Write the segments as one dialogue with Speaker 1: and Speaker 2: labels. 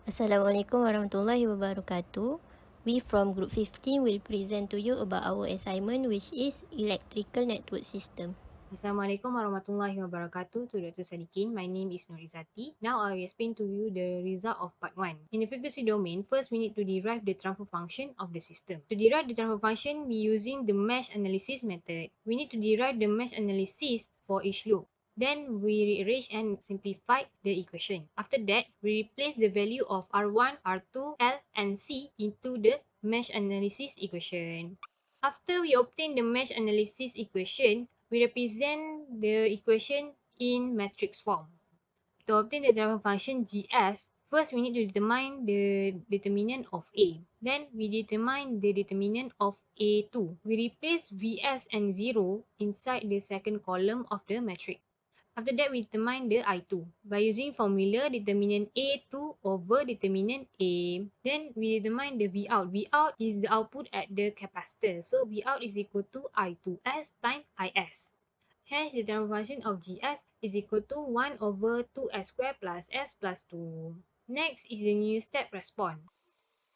Speaker 1: Assalamualaikum warahmatullahi wabarakatuh. We from Group 15 will present to you about our assignment, which is Electrical Network System.
Speaker 2: Assalamualaikum warahmatullahi wabarakatuh to Dr. Sadikin. My name is Izzati. Now I will explain to you the result of part 1. In the frequency domain, first we need to derive the transfer function of the system. To derive the transfer function, we using the mesh analysis method. We need to derive the mesh analysis for each loop. Then we rearrange and simplify the equation. After that, we replace the value of R1, R2, L, and C into the mesh analysis equation. After we obtain the mesh analysis equation, we represent the equation in matrix form. To obtain the transfer function GS, first we need to determine the determinant of A. Then we determine the determinant of A2. We replace VS and 0 inside the second column of the matrix. After that, we determine the I2 by using formula determinant A2 over determinant A. Then we determine the Vout. Vout is the output at the capacitor. So Vout is equal to I2S times Is. Hence, the transfer function of GS is equal to 1 over 2S squared plus S plus 2. Next is the unit step response.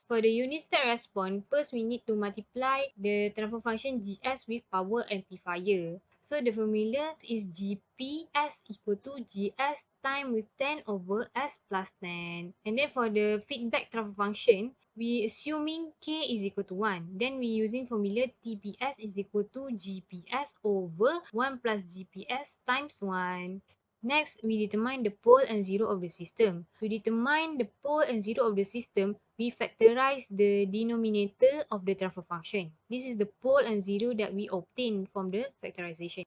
Speaker 2: For the unit step response, first we need to multiply the transfer function GS with power amplifier. So the formula is GPS equal to GS times with 10 over S plus 10. And then for the feedback transfer function, we assuming K is equal to 1. Then we using formula TPS is equal to GPS over 1 plus GPS times 1. Next, we determine the pole and zero of the system. To determine the pole and zero of the system, we factorize the denominator of the transfer function. This is the pole and zero that we obtain from the factorization.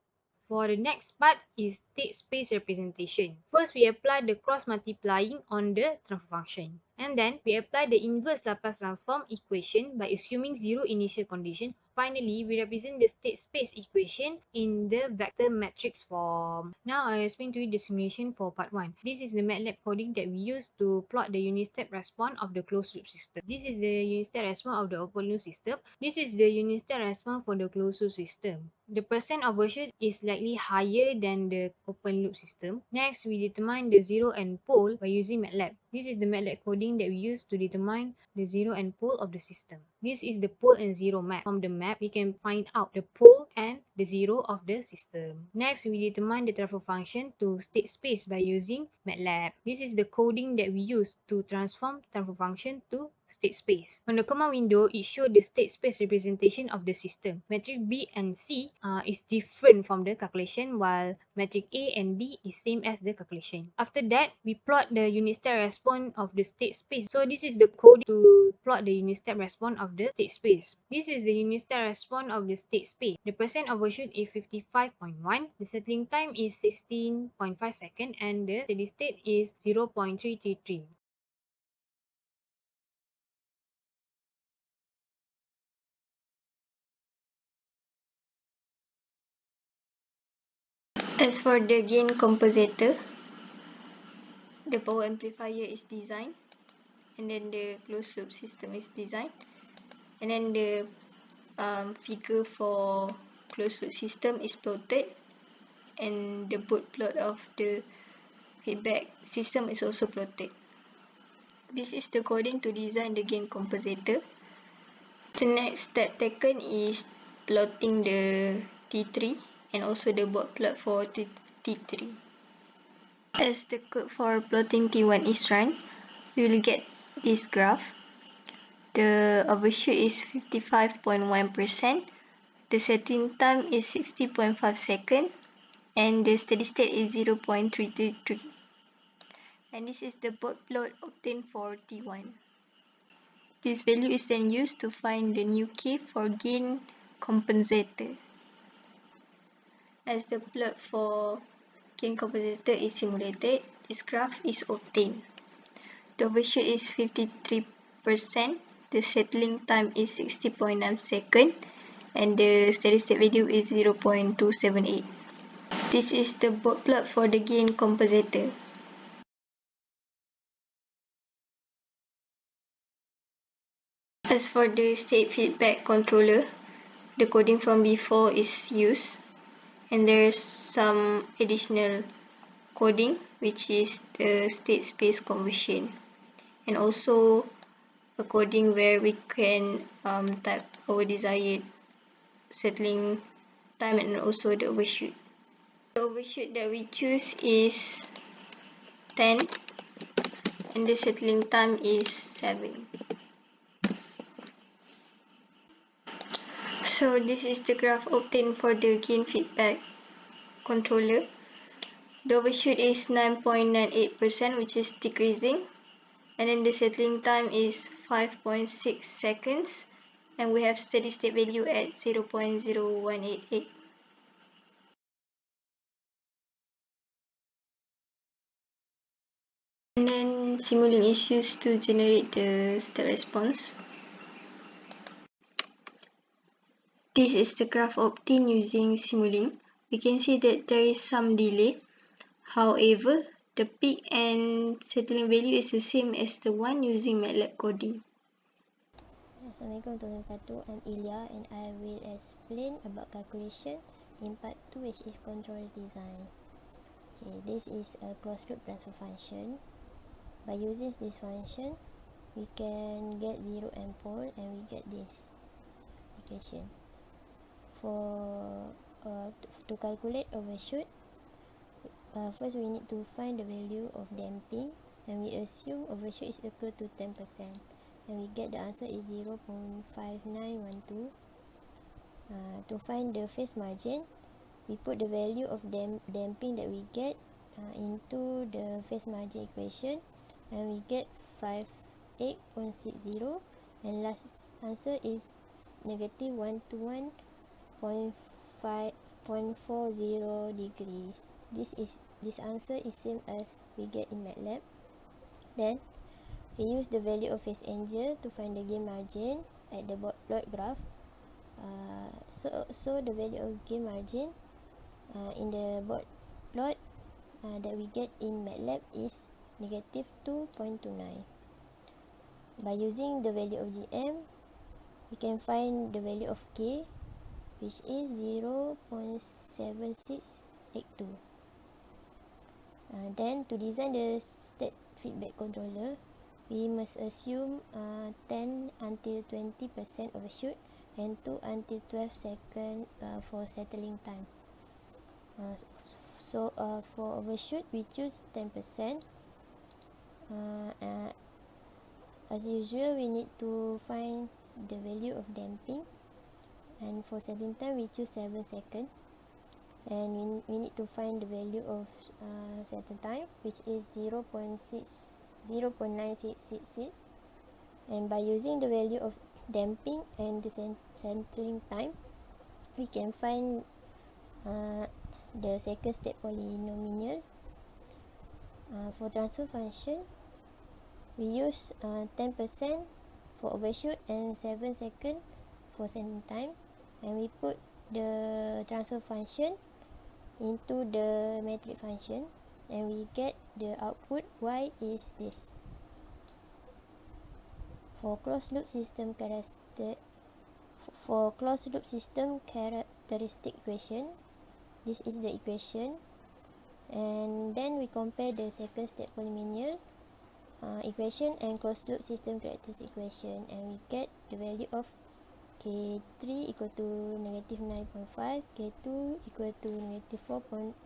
Speaker 2: For the next part is state space representation. First, we apply the cross multiplying on the transfer function. And then, we apply the inverse Laplace transform equation by assuming zero initial condition. Finally, we represent the state space equation in the vector matrix form. Now, I explain to you the simulation for part 1. This is the MATLAB coding that we use to plot the unit step response of the closed loop system. This is the unit step response of the open loop system. This is the unit step response for the closed loop system. The percent of version is slightly higher than the open loop system. Next, we determine the zero and pole by using MATLAB. This is the MATLAB coding that we use to determine the zero and pole of the system. This is the pole and zero map. From the map, we can find out the pole and the zero of the system. Next, we determine the transfer function to state space by using MATLAB. This is the coding that we use to transform transfer function to state space. On the command window, it shows the state space representation of the system. Matrix B and C is different from the calculation, while matrix A and D is same as the calculation. After that, we plot the unit step response of the state space. So this is the code to plot the unit step response of the state space. This is the unit step response of the state space. The percent overshoot is 55.1. The settling time is 16.5 seconds and the steady state is 0.333.
Speaker 1: As for the gain compensator, the power amplifier is designed, and then the closed loop system is designed, and then the figure for closed loop system is plotted, and the boot plot of the feedback system is also plotted. This is the coding to design the gain compensator. The next step taken is plotting the T3 and also the board plot for T3. As the code for plotting T1 is run, we will get this graph. The overshoot is 55.1%, the setting time is 60.5 seconds, and the steady state is 0.333. And this is the board plot obtained for T1. This value is then used to find the new K for gain compensator. As the plot for gain compensator is simulated, this graph is obtained. The overshoot is 53%, the settling time is 60.9 seconds, and the steady state value is 0.278. This is the board plot for the gain compensator. As for the state feedback controller, the coding from before is used, and there's some additional coding, which is the state space conversion. and also a coding where we can type our desired settling time and also the overshoot. The overshoot that we choose is 10 and the settling time is 7. So this is the graph obtained for the gain feedback controller. The overshoot is 9.98%, which is decreasing, and then the settling time is 5.6 seconds, and we have steady state value at 0.0188. And then Simulink is used to generate the step response. This is the graph obtained using Simulink. We can see that there is some delay. However, the peak and settling value is the same as the one using MATLAB coding.
Speaker 3: Assalamualaikum warahmatullahi wabarakatuh. I'm Elia and I will explain about calculation in part 2, which is control design. Okay, this is a closed loop transfer function. By using this function, we can get 0 and pole and we get this equation. To calculate overshoot, first we need to find the value of damping, and we assume overshoot is equal to 10%, and we get the answer is 0.5912. To find the phase margin, we put the value of damping that we get into the phase margin equation, and we get 58.60, and last answer is negative 121.40 degrees. This answer is same as we get in MATLAB. Then we use the value of phase angle to find the gain margin at the plot graph. So the value of gain margin in the plot that we get in MATLAB is negative 2.29. By using the value of GM, we can find the value of K, which is 0.7682. Then to design the step feedback controller, we must assume 10 until 20% overshoot and 2 until 12 seconds for settling time. So for overshoot, we choose 10%. As usual, we need to find the value of damping, and for settling time, we choose 7 seconds. And we need to find the value of settle time, which is 0.9666, and by using the value of damping and the settling time, we can find the second step polynomial. For transfer function, we use 10% for overshoot and 7 seconds for settling time, and we put the transfer function into the metric function, and we get the output y is this. For closed loop system characteristic equation, this is the equation, and then we compare the second step polynomial equation and closed loop system characteristic equation, and we get the value of K3 equal to negative 9.5, K2 equal to negative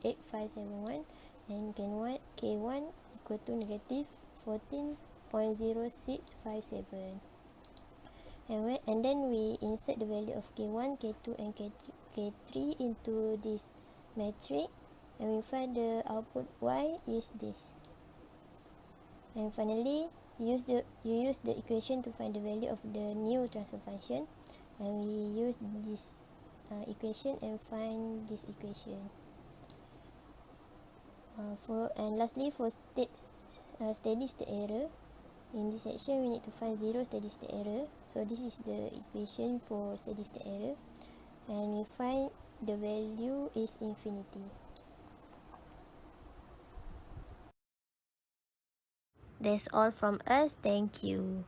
Speaker 3: 4.8571, and K1 equal to negative 14.0657. And then we insert the value of K1, K2, and K3 into this matrix, and we find the output y is this. And finally, you use the equation to find the value of the new transfer function, and we use this equation and find this equation. And lastly, for steady state error, in this section we need to find 0 steady state error. So this is the equation for steady state error, and we find the value is infinity. That's all from us. Thank you.